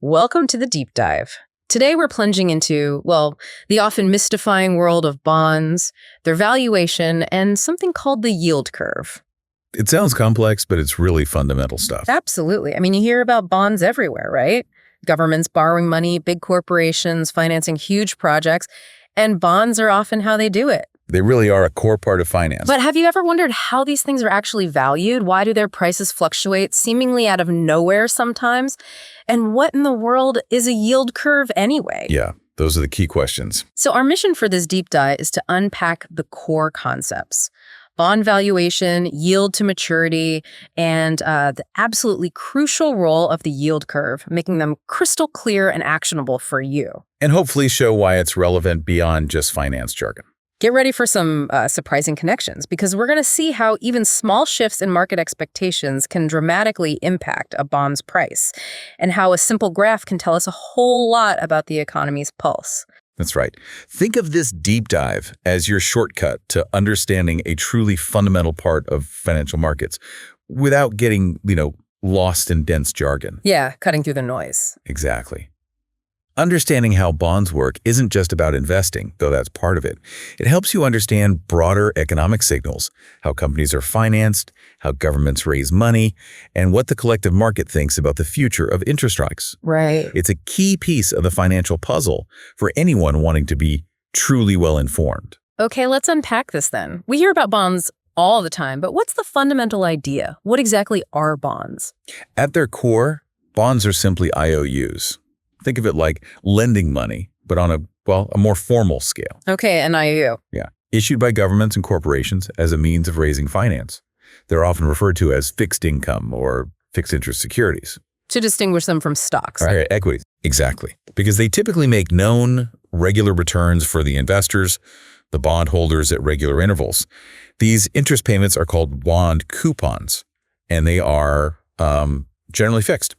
Welcome to the deep dive. Today we're plunging into, well, the often mystifying world of bonds, their valuation, and something called the yield curve. It sounds complex, but it's really fundamental stuff. Absolutely. I mean, you hear about bonds everywhere, right? Governments borrowing money, big corporations financing huge projects, and bonds are often how they do it. They really are a core part of finance. But have you ever wondered how these things are actually valued? Why do their prices fluctuate seemingly out of nowhere sometimes? And what in the world is a yield curve anyway? Yeah, those are the key questions. So our mission for this deep dive is to unpack the core concepts: bond valuation, yield to maturity, and the absolutely crucial role of the yield curve, making them crystal clear and actionable for you. And hopefully show why it's relevant beyond just finance jargon. Get ready for some surprising connections, because we're going to see how even small shifts in market expectations can dramatically impact a bond's price, and how a simple graph can tell us a whole lot about the economy's pulse. That's right. Think of this deep dive as your shortcut to understanding a truly fundamental part of financial markets without getting, lost in dense jargon. Yeah, cutting through the noise. Exactly. Understanding how bonds work isn't just about investing, though that's part of it. It helps you understand broader economic signals, how companies are financed, how governments raise money, and what the collective market thinks about the future of interest rates. Right. It's a key piece of the financial puzzle for anyone wanting to be truly well-informed. Okay, let's unpack this then. We hear about bonds all the time, but what's the fundamental idea? What exactly are bonds? At their core, bonds are simply IOUs. Think of it like lending money, but on a more formal scale. Okay, an IOU. Yeah. Issued by governments and corporations as a means of raising finance. They're often referred to as fixed income or fixed interest securities. To distinguish them from stocks. Right, equities. Exactly. Because they typically make known, regular returns for the investors, the bondholders at regular intervals. These interest payments are called bond coupons, and they are generally fixed.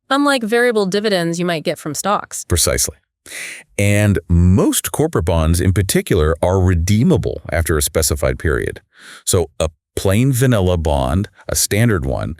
Unlike variable dividends you might get from stocks. Precisely. And most corporate bonds in particular are redeemable after a specified period. So a plain vanilla bond, a standard one,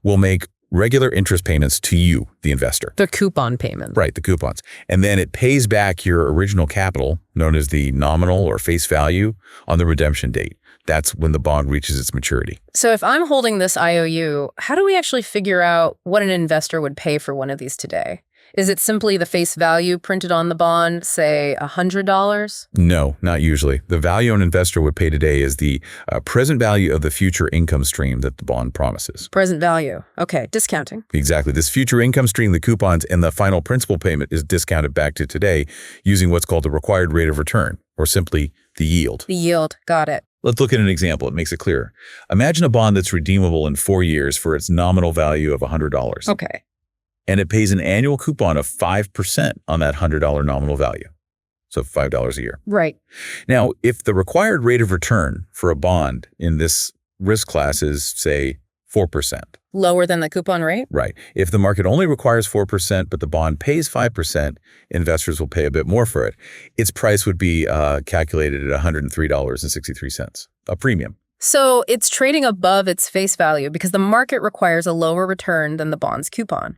will make regular interest payments to you, the investor. The coupon payment. Right, the coupons. And then it pays back your original capital, known as the nominal or face value, on the redemption date. That's when the bond reaches its maturity. So if I'm holding this IOU, how do we actually figure out what an investor would pay for one of these today? Is it simply the face value printed on the bond, say $100? No, not usually. The value an investor would pay today is the present value of the future income stream that the bond promises. Present value. Okay, discounting. Exactly. This future income stream, the coupons, and the final principal payment is discounted back to today using what's called the required rate of return, or simply the yield. The yield. Got it. Let's look at an example. It makes it clearer. Imagine a bond that's redeemable in 4 years for its nominal value of $100. Okay. And it pays an annual coupon of 5% on that $100 nominal value. So $5 a year. Right. Now, if the required rate of return for a bond in this risk class is, say, 4%. Lower than the coupon rate? Right. If the market only requires 4%, but the bond pays 5%, investors will pay a bit more for it. Its price would be calculated at $103.63, a premium. So it's trading above its face value because the market requires a lower return than the bond's coupon.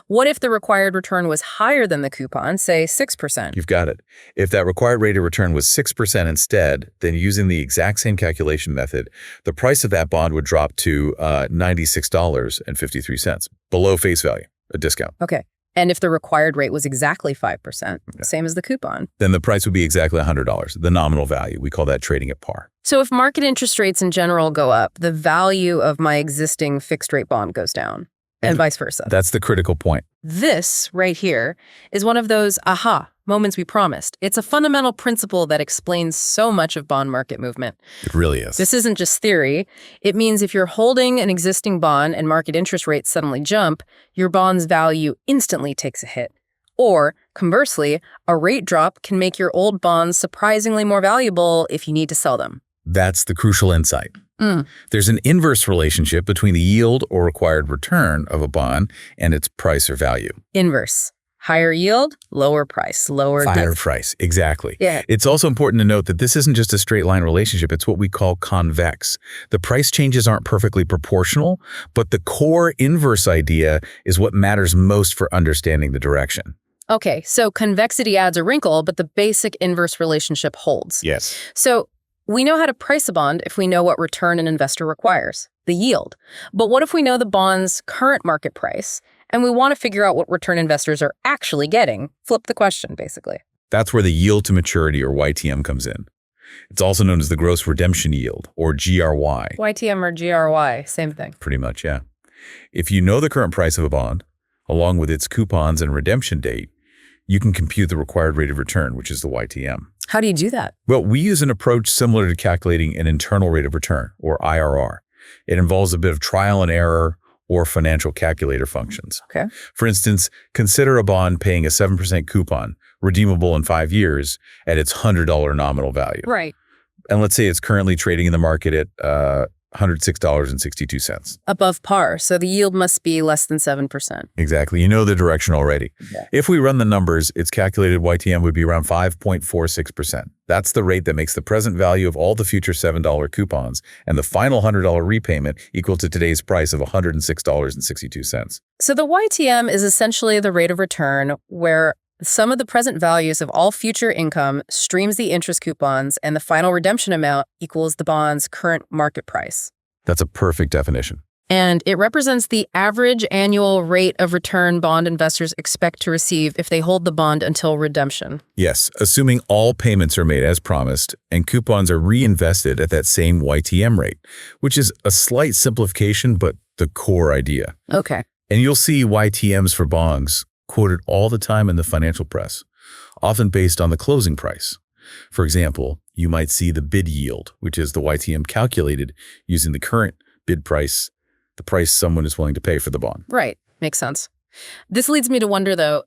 What if the required return was higher than the coupon, say 6%? You've got it. If that required rate of return was 6% instead, then using the exact same calculation method, the price of that bond would drop to $96.53, below face value, a discount. Okay. And if the required rate was exactly 5%, same as the coupon, then the price would be exactly $100, the nominal value. We call that trading at par. So if market interest rates in general go up, the value of my existing fixed rate bond goes down. And vice versa. That's the critical point. This right here is one of those aha moments we promised. It's a fundamental principle that explains so much of bond market movement. It really is. This isn't just theory. It means if you're holding an existing bond and market interest rates suddenly jump, your bond's value instantly takes a hit. Or, conversely, a rate drop can make your old bonds surprisingly more valuable if you need to sell them. That's the crucial insight. There's an inverse relationship between the yield or required return of a bond and its price or value. Inverse. Higher yield, lower price, lower Higher depth. price, exactly. Yeah. It's also important to note that this isn't just a straight line relationship, it's what we call convex. The price changes aren't perfectly proportional, but the core inverse idea is what matters most for understanding the direction. Okay, so convexity adds a wrinkle, but the basic inverse relationship holds. Yes. So we know how to price a bond if we know what return an investor requires, the yield. But what if we know the bond's current market price and we want to figure out what return investors are actually getting? Flip the question, basically. That's where the yield to maturity, or YTM, comes in. It's also known as the gross redemption yield, or GRY. YTM or GRY, same thing. Pretty much, yeah. If you know the current price of a bond, along with its coupons and redemption date, you can compute the required rate of return, which is the YTM. How do you do that? Well, we use an approach similar to calculating an internal rate of return, or IRR. It involves a bit of trial and error or financial calculator functions. Okay. For instance, consider a bond paying a 7% coupon, redeemable in 5 years, at its $100 nominal value. Right. And let's say it's currently trading in the market at $106.62. Above par, so the yield must be less than 7%. Exactly. You know the direction already. Yeah. If we run the numbers, its calculated YTM would be around 5.46%. That's the rate that makes the present value of all the future $7 coupons and the final $100 repayment equal to today's price of $106.62. So the YTM is essentially the rate of return where the sum of the present values of all future income streams the interest coupons, and the final redemption amount equals the bond's current market price. That's a perfect definition. And it represents the average annual rate of return bond investors expect to receive if they hold the bond until redemption. Yes, assuming all payments are made as promised and coupons are reinvested at that same YTM rate, which is a slight simplification, but the core idea. Okay. And you'll see YTMs for bonds quoted all the time in the financial press, often based on the closing price. For example, you might see the bid yield, which is the YTM calculated using the current bid price, the price someone is willing to pay for the bond. Right. Makes sense. This leads me to wonder, though,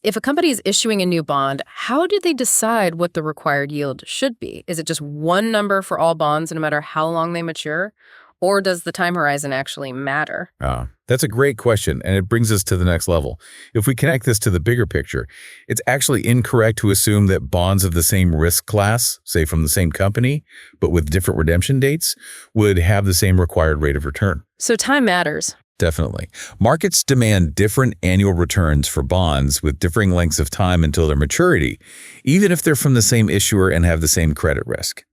if a company is issuing a new bond, how do they decide what the required yield should be? Is it just one number for all bonds no matter how long they mature? Or does the time horizon actually matter? That's a great question, and it brings us to the next level. If we connect this to the bigger picture, it's actually incorrect to assume that bonds of the same risk class, say from the same company, but with different redemption dates, would have the same required rate of return. So time matters. Definitely. Markets demand different annual returns for bonds with differing lengths of time until their maturity, even if they're from the same issuer and have the same credit risk.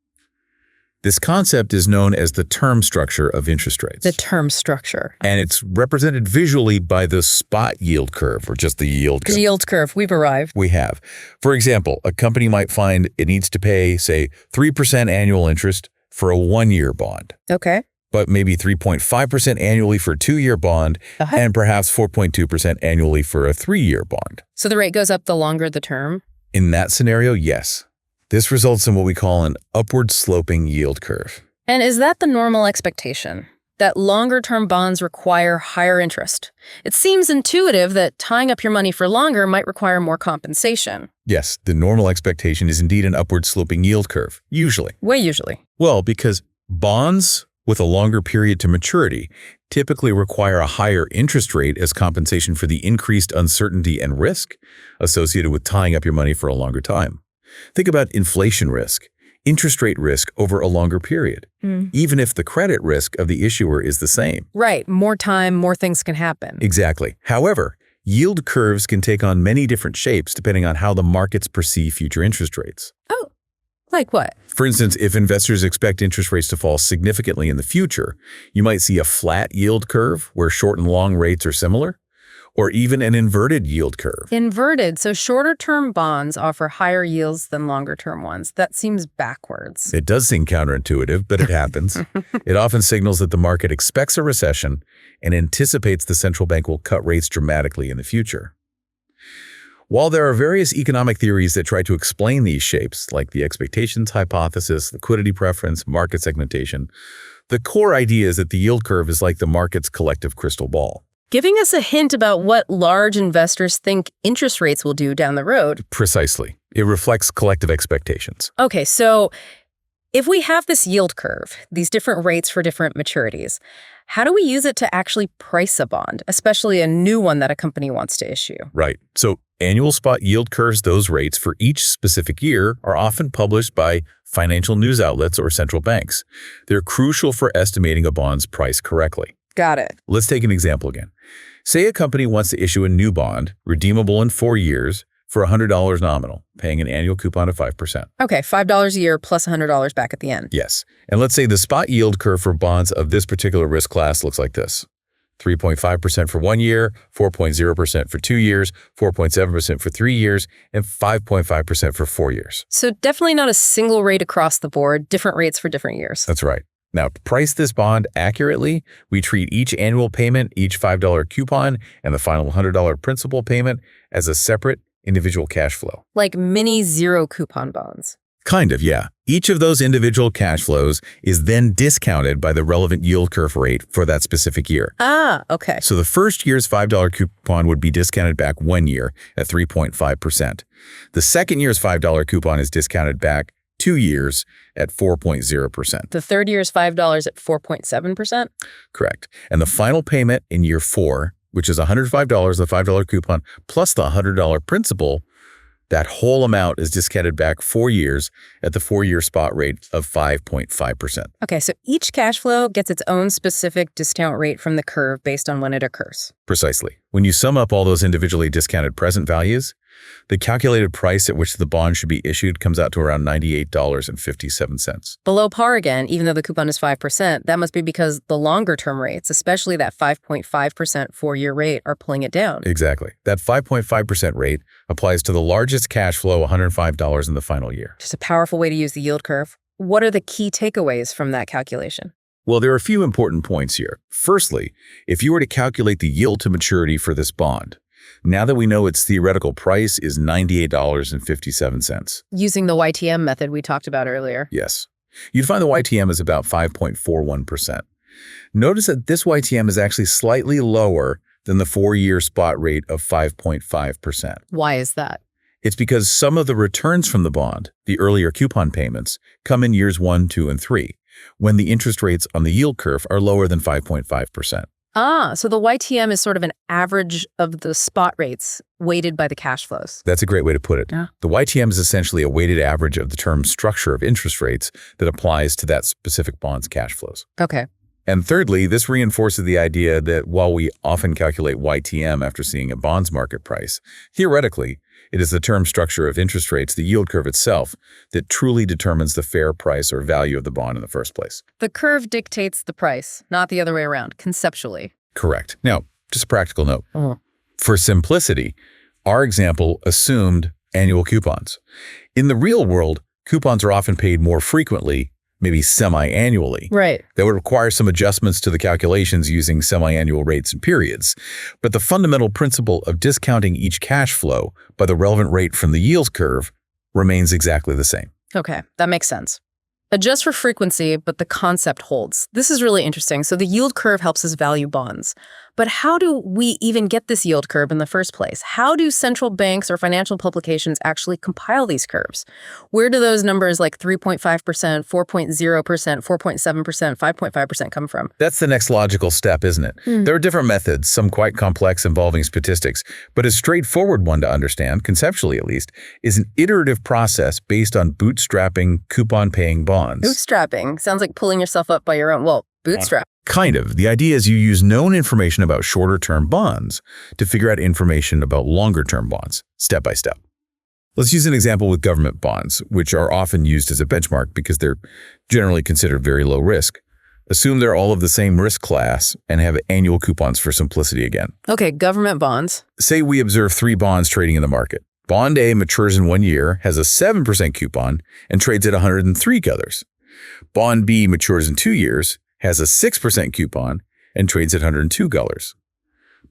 This concept is known as the term structure of interest rates. The term structure. And it's represented visually by the spot yield curve, or just the yield curve. The yield curve. We've arrived. We have. For example, a company might find it needs to pay, say, 3% annual interest for a 1-year bond, Okay. but maybe 3.5% annually for a 2-year bond, and perhaps 4.2% annually for a 3-year bond. So the rate goes up the longer the term? In that scenario, yes. This results in what we call an upward sloping yield curve. And is that the normal expectation? That longer-term bonds require higher interest? It seems intuitive that tying up your money for longer might require more compensation. Yes, the normal expectation is indeed an upward sloping yield curve, usually. Way usually. Well, because bonds with a longer period to maturity typically require a higher interest rate as compensation for the increased uncertainty and risk associated with tying up your money for a longer time. Think about inflation risk, interest rate risk over a longer period, even if the credit risk of the issuer is the same. Right. More time, more things can happen. Exactly. However, yield curves can take on many different shapes depending on how the markets perceive future interest rates. Oh, like what? For instance, if investors expect interest rates to fall significantly in the future, you might see a flat yield curve where short and long rates are similar, or even an inverted yield curve. Inverted, so shorter-term bonds offer higher yields than longer-term ones. That seems backwards. It does seem counterintuitive, but it happens. It often signals that the market expects a recession and anticipates the central bank will cut rates dramatically in the future. While there are various economic theories that try to explain these shapes, like the expectations hypothesis, liquidity preference, market segmentation, the core idea is that the yield curve is like the market's collective crystal ball. Giving us a hint about what large investors think interest rates will do down the road. Precisely. It reflects collective expectations. Okay, so if we have this yield curve, these different rates for different maturities, how do we use it to actually price a bond, especially a new one that a company wants to issue? Right. So Annual spot yield curves, those rates for each specific year, are often published by financial news outlets or central banks. They're crucial for estimating a bond's price correctly. Got it. Let's take an example again. Say a company wants to issue a new bond, redeemable in 4 years, for $100 nominal, paying an annual coupon of 5%. Okay, $5 a year plus $100 back at the end. Yes. And let's say the spot yield curve for bonds of this particular risk class looks like this. 3.5% for 1 year, 4.0% for 2 years, 4.7% for 3 years, and 5.5% for 4 years. So definitely not a single rate across the board, different rates for different years. That's right. Now, to price this bond accurately, we treat each annual payment, each $5 coupon, and the final $100 principal payment as a separate individual cash flow. Like mini zero coupon bonds. Kind of, yeah. Each of those individual cash flows is then discounted by the relevant yield curve rate for that specific year. Ah, okay. So the first year's $5 coupon would be discounted back 1 year at 3.5%. The second year's $5 coupon is discounted back 2 years at 4.0%. The third year's $5 at 4.7%? Correct. And the final payment in year 4, which is $105, the $5 coupon, plus the $100 principal, that whole amount is discounted back 4 years at the 4-year spot rate of 5.5%. Okay, so each cash flow gets its own specific discount rate from the curve based on when it occurs. Precisely. When you sum up all those individually discounted present values, the calculated price at which the bond should be issued comes out to around $98.57. Below par again, even though the coupon is 5%, that must be because the longer-term rates, especially that 5.5% 4-year rate, are pulling it down. Exactly. That 5.5% rate applies to the largest cash flow, $105 in the final year. Just a powerful way to use the yield curve. What are the key takeaways from that calculation? Well, there are a few important points here. Firstly, if you were to calculate the yield to maturity for this bond, now that we know its theoretical price is $98.57. Using the YTM method we talked about earlier. Yes. You'd find the YTM is about 5.41%. Notice that this YTM is actually slightly lower than the 4-year spot rate of 5.5%. Why is that? It's because some of the returns from the bond, the earlier coupon payments, come in years 1, 2, and 3, when the interest rates on the yield curve are lower than 5.5%. Ah, so the YTM is sort of an average of the spot rates weighted by the cash flows. That's a great way to put it. Yeah. The YTM is essentially a weighted average of the term structure of interest rates that applies to that specific bond's cash flows. Okay. And thirdly, this reinforces the idea that while we often calculate YTM after seeing a bond's market price, theoretically, it is the term structure of interest rates, the yield curve itself, that truly determines the fair price or value of the bond in the first place. The curve dictates the price, not the other way around, conceptually. Correct. Now, just a practical note. Oh. For simplicity, our example assumed annual coupons. In the real world, coupons are often paid more frequently, maybe semi-annually. Right. That would require some adjustments to the calculations using semi-annual rates and periods. But the fundamental principle of discounting each cash flow by the relevant rate from the yield curve remains exactly the same. Okay, that makes sense. Adjust for frequency, but the concept holds. This is really interesting. So the yield curve helps us value bonds. But how do we even get this yield curve in the first place? How do central banks or financial publications actually compile these curves? Where do those numbers like 3.5%, 4.0%, 4.7%, 5.5% come from? That's the next logical step, isn't it? There are different methods, some quite complex involving statistics, but a straightforward one to understand, conceptually at least, is an iterative process based on bootstrapping coupon-paying bonds. Bootstrapping sounds like pulling yourself up by your own, bootstrap. Kind of. The idea is you use known information about shorter-term bonds to figure out information about longer-term bonds, step by step. Let's use an example with government bonds, which are often used as a benchmark because they're generally considered very low risk. Assume they're all of the same risk class and have annual coupons for simplicity again. Okay, government bonds. Say we observe 3 bonds trading in the market. Bond A matures in 1 year, has a 7% coupon, and trades at 103 others. Bond B matures in 2 years, has a 6% coupon, and trades at 102 dollars.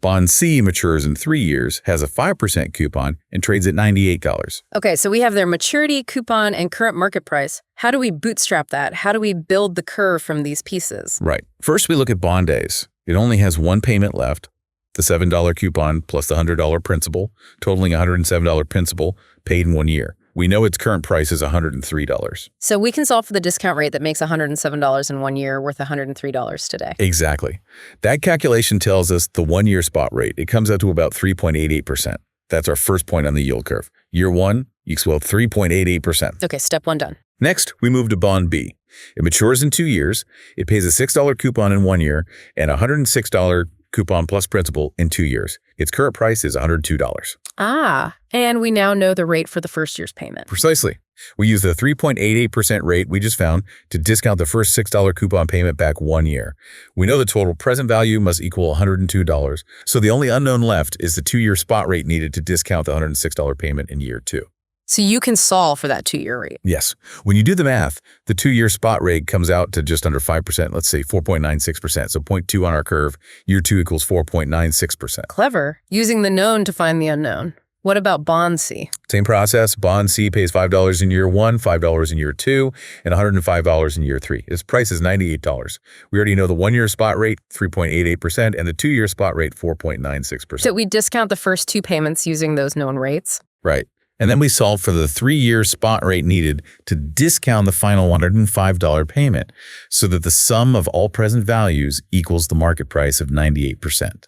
Bond C matures in 3 years, has a 5% coupon, and trades at $98. Okay, so we have their maturity, coupon, and current market price. How do we bootstrap that? How do we build the curve from these pieces? Right. First, we look at Bond A's. It only has one payment left, the $7 coupon plus the $100 principal, totaling $107 principal, paid in 1 year. We know its current price is $103. So we can solve for the discount rate that makes $107 in 1 year worth $103 today. Exactly. That calculation tells us the 1-year spot rate. It comes out to about 3.88%. That's our first point on the yield curve. Year 1 equals 3.88%. Okay, step 1 done. Next, we move to bond B. It matures in 2 years. It pays a $6 coupon in 1 year and a $106 coupon plus principal in 2 years. Its current price is $102. And we now know the rate for the first year's payment. Precisely. We use the 3.88% rate we just found to discount the first $6 coupon payment back 1 year. We know the total present value must equal $102, so the only unknown left is the 2-year spot rate needed to discount the $106 payment in year 2. So you can solve for that 2-year rate. Yes. When you do the math, the 2-year spot rate comes out to just under 5%, let's say 4.96%. So 0.2 on our curve, year 2 equals 4.96%. Clever. Using the known to find the unknown. What about bond C? Same process. Bond C pays $5 in year 1, $5 in year 2, and $105 in year 3. Its price is $98. We already know the 1-year spot rate, 3.88%, and the 2-year spot rate, 4.96%. So we discount the first 2 payments using those known rates? Right. And then we solve for the 3-year spot rate needed to discount the final $105 payment so that the sum of all present values equals the market price of 98%.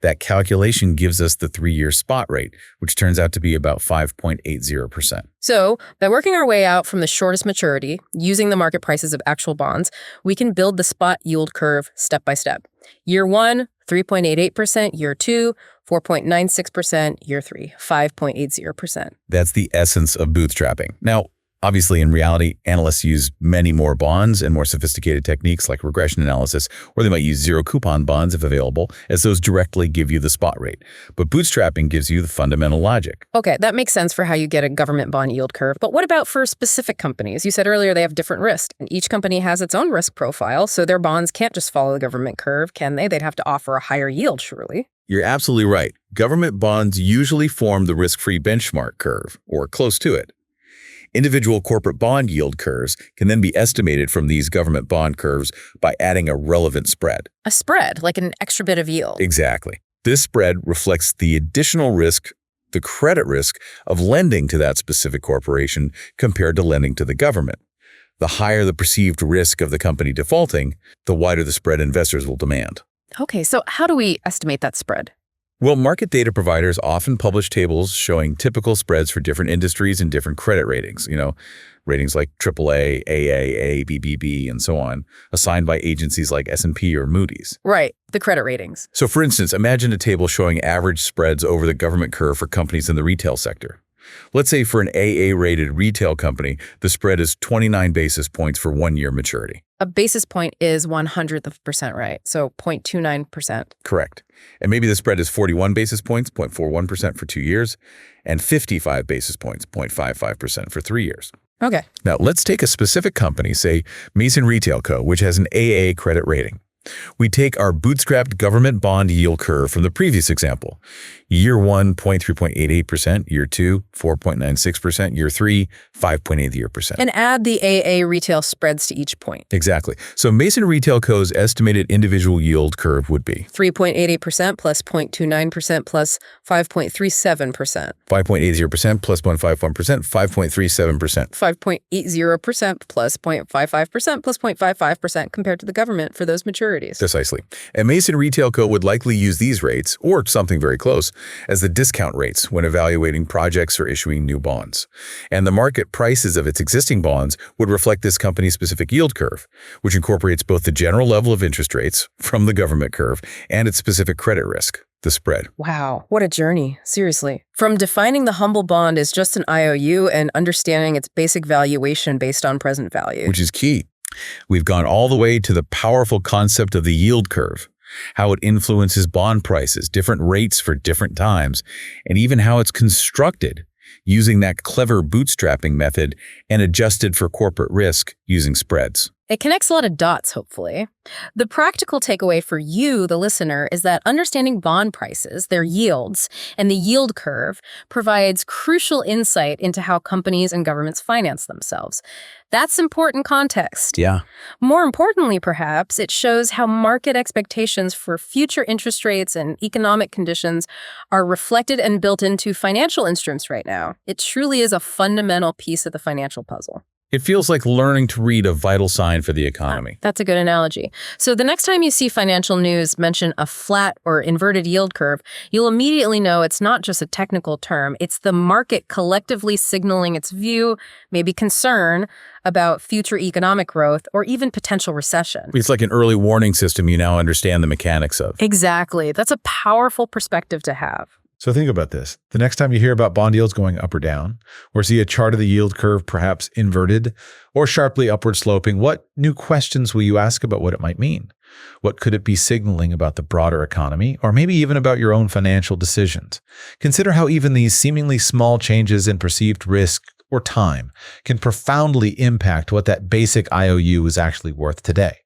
That calculation gives us the 3-year spot rate, which turns out to be about 5.80%. So by working our way out from the shortest maturity, using the market prices of actual bonds, we can build the spot yield curve step by step. Year 1, 3.88%, year 2, 4.96%, year 3, 5.80%. That's the essence of bootstrapping. Now, obviously, in reality, analysts use many more bonds and more sophisticated techniques like regression analysis, or they might use zero-coupon bonds if available, as those directly give you the spot rate. But bootstrapping gives you the fundamental logic. Okay, that makes sense for how you get a government bond yield curve. But what about for specific companies? You said earlier they have different risk, and each company has its own risk profile, so their bonds can't just follow the government curve, can they? They'd have to offer a higher yield, surely. You're absolutely right. Government bonds usually form the risk-free benchmark curve, or close to it. Individual corporate bond yield curves can then be estimated from these government bond curves by adding a relevant spread. A spread, like an extra bit of yield. Exactly. This spread reflects the additional risk, the credit risk, of lending to that specific corporation compared to lending to the government. The higher the perceived risk of the company defaulting, the wider the spread investors will demand. Okay, so how do we estimate that spread? Well, market data providers often publish tables showing typical spreads for different industries and different credit ratings, ratings like AAA, AA, BBB, and so on, assigned by agencies like S&P or Moody's. Right, the credit ratings. So for instance, imagine a table showing average spreads over the government curve for companies in the retail sector. Let's say for an AA-rated retail company, the spread is 29 basis points for 1-year maturity. A basis point is 1/100%, right? So 0.29%. Correct. And maybe the spread is 41 basis points, 0.41% for 2 years, and 55 basis points, 0.55% for 3 years. Okay. Now, let's take a specific company, say Mason Retail Co., which has an AA credit rating. We take our bootstrapped government bond yield curve from the previous example. Year 1, 3.88%, year 2, 4.96%, year 3, 5.80%. And add the AA retail spreads to each point. Exactly. So Mason Retail Co.'s estimated individual yield curve would be 3.88% plus 0.29% plus 5.37%. 5.80% plus 0.51%, 5.37%. 5.80% plus 0.55% plus 0.55% compared to the government for those maturities. Precisely. And Mason Retail Co. would likely use these rates, or something very close, as the discount rates when evaluating projects or issuing new bonds. And the market prices of its existing bonds would reflect this company's specific yield curve, which incorporates both the general level of interest rates from the government curve and its specific credit risk, the spread. Wow, what a journey, seriously. From defining the humble bond as just an IOU and understanding its basic valuation based on present value. Which is key. We've gone all the way to the powerful concept of the yield curve, how it influences bond prices, different rates for different times, and even how it's constructed using that clever bootstrapping method and adjusted for corporate risk using spreads. It connects a lot of dots, hopefully. The practical takeaway for you, the listener, is that understanding bond prices, their yields, and the yield curve provides crucial insight into how companies and governments finance themselves. That's important context. Yeah. More importantly, perhaps, it shows how market expectations for future interest rates and economic conditions are reflected and built into financial instruments right now. It truly is a fundamental piece of the financial puzzle. It feels like learning to read a vital sign for the economy. That's a good analogy. So the next time you see financial news mention a flat or inverted yield curve, you'll immediately know it's not just a technical term. It's the market collectively signaling its view, maybe concern about future economic growth or even potential recession. It's like an early warning system you now understand the mechanics of. Exactly. That's a powerful perspective to have. So think about this. The next time you hear about bond yields going up or down, or see a chart of the yield curve perhaps inverted or sharply upward sloping, what new questions will you ask about what it might mean? What could it be signaling about the broader economy, or maybe even about your own financial decisions? Consider how even these seemingly small changes in perceived risk or time can profoundly impact what that basic IOU is actually worth today.